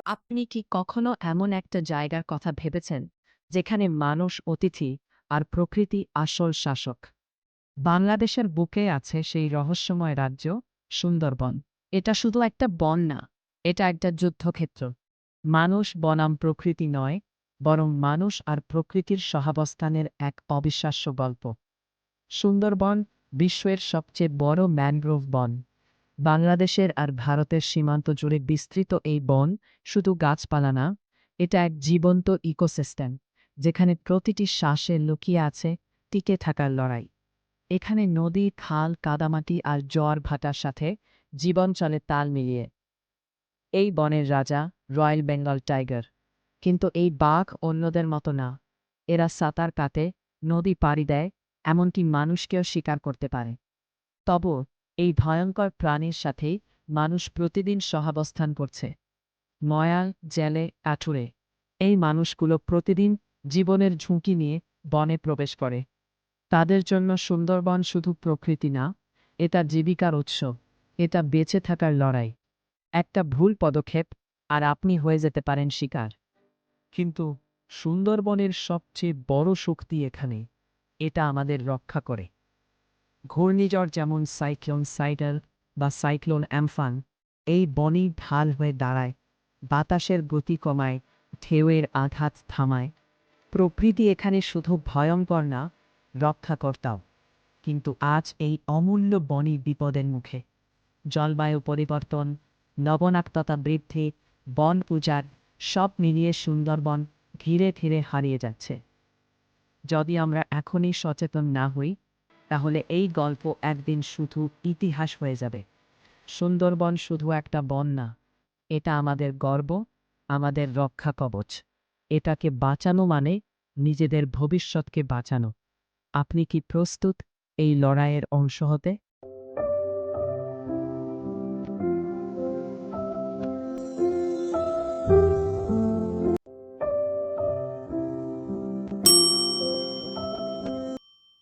আপনি কি কখনো এমন একটা জায়গার কথা ভেবেছেন, যেখানে মানুষ অতিথি আর প্রকৃতি আসল শাসক? বাংলাদেশের বুকে আছে সেই রহস্যময় রাজ্য সুন্দরবন। এটা শুধু একটা বন না, এটা একটা যুদ্ধক্ষেত্র। মানুষ বনাম প্রকৃতি নয়, বরং মানুষ আর প্রকৃতির সহাবস্থানের এক অবিশ্বাস্য গল্প। সুন্দরবন বিশ্বের সবচেয়ে বড় ম্যানগ্রোভ বন। বাংলাদেশের আর ভারতের সীমান্ত জুড়ে বিস্তৃত এই বন শুধু গাছপালা না, এটা এক জীবন্ত ইকোসিস্টেম, যেখানে প্রতিটি শ্বাসে লুকিয়ে আছে টিকে থাকার লড়াই। এখানে নদী, খাল, কাদামাটি আর জোয়ার ভাটার সাথে জীবন চলে তাল মিলিয়ে। এই বনের রাজা রয়্যাল বেঙ্গল টাইগার। কিন্তু এই বাঘ অন্যদের মতো না। এরা সাঁতার কাটে, নদী পাড়ি দেয়, এমনকি মানুষকেও শিকার করতে পারে। তবু এই ভয়ঙ্কর প্রাণীর সাথেই মানুষ প্রতিদিন সহাবস্থান করছে। ময়াল, জেলে, আঠুরে এই মানুষগুলো প্রতিদিন জীবনের ঝুঁকি নিয়ে বনে প্রবেশ করে। তাদের জন্য সুন্দরবন শুধু প্রকৃতি না, এটা জীবিকার উৎস, এটা বেঁচে থাকার লড়াই। একটা ভুল পদক্ষেপ আর আপনি হয়ে যেতে পারেন শিকার। কিন্তু সুন্দরবনের সবচেয়ে বড় শক্তি এখানে, এটা আমাদের রক্ষা করে। ঘূর্ণিঝড় যেমন সাইক্লোন সাইডাল বা সাইক্লোন অ্যাম্ফান এই বনই ঢাল হয়ে দাঁড়ায়, বাতাসের গতি কমায়, ঢেউয়ের আঘাত থামায়। প্রকৃতি এখানে শুধু ভয়ঙ্কর না, রক্ষাকর্তাও। কিন্তু আজ এই অমূল্য বনই বিপদের মুখে। জলবায়ু পরিবর্তন, লবণাক্ততা বৃদ্ধি, বন উজাড় সব মিলিয়ে সুন্দরবন ধীরে ধীরে হারিয়ে যাচ্ছে। যদি আমরা এখনই সচেতন না হই, তাহলে এই গল্প একদিন শুধু ইতিহাস হয়ে যাবে। সুন্দরবন শুধু একটা বন না, এটা আমাদের গর্ব, আমাদের রক্ষা কবচ। এটাকে বাঁচানো মানে নিজেদের ভবিষ্যৎকে বাঁচানো। আপনি কি প্রস্তুত এই লড়াইয়ের অংশ হতে?